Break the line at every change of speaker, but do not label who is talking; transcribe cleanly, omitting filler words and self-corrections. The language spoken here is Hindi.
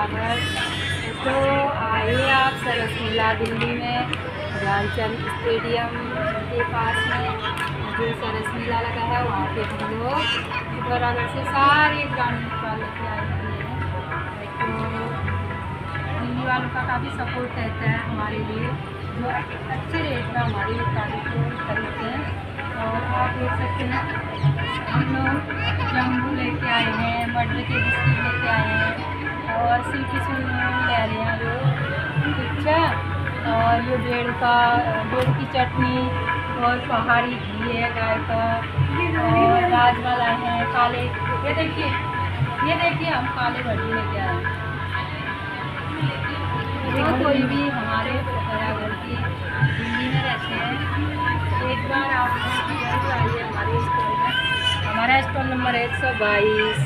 बराबर। तो आइए आप सरस मेला दिल्ली में ध्यानचंद स्टेडियम के पास में जो सरस मेला लगा है वहाँ पे हम लोग बराबर से सारे ग्रामीण वाले के आए हुए हैं। तो दिल्ली वालों का काफ़ी सपोर्ट रहता है हमारे लिए, जो अच्छे रेट में हमारी गाड़ी को खरीदते हैं। और आप देख सकते हैं हम लोग जम्बू लेके आए हैं, मटर के बिस्किट लेके आए हैं और सिल्की सून ले रहे हैं जो अच्छा। और ये बेड़ की चटनी और पहाड़ी घी है गाय का, और राजमा लाए हैं काले। ये देखिए हम काले भट्टी लेके आए हैं। जो कोई भी हमारे उत्तराखंड की दिल्ली में रहते हैं, एक बार आप जरूर आइए हमारे स्टॉल में। हमारा स्टॉल नंबर 122।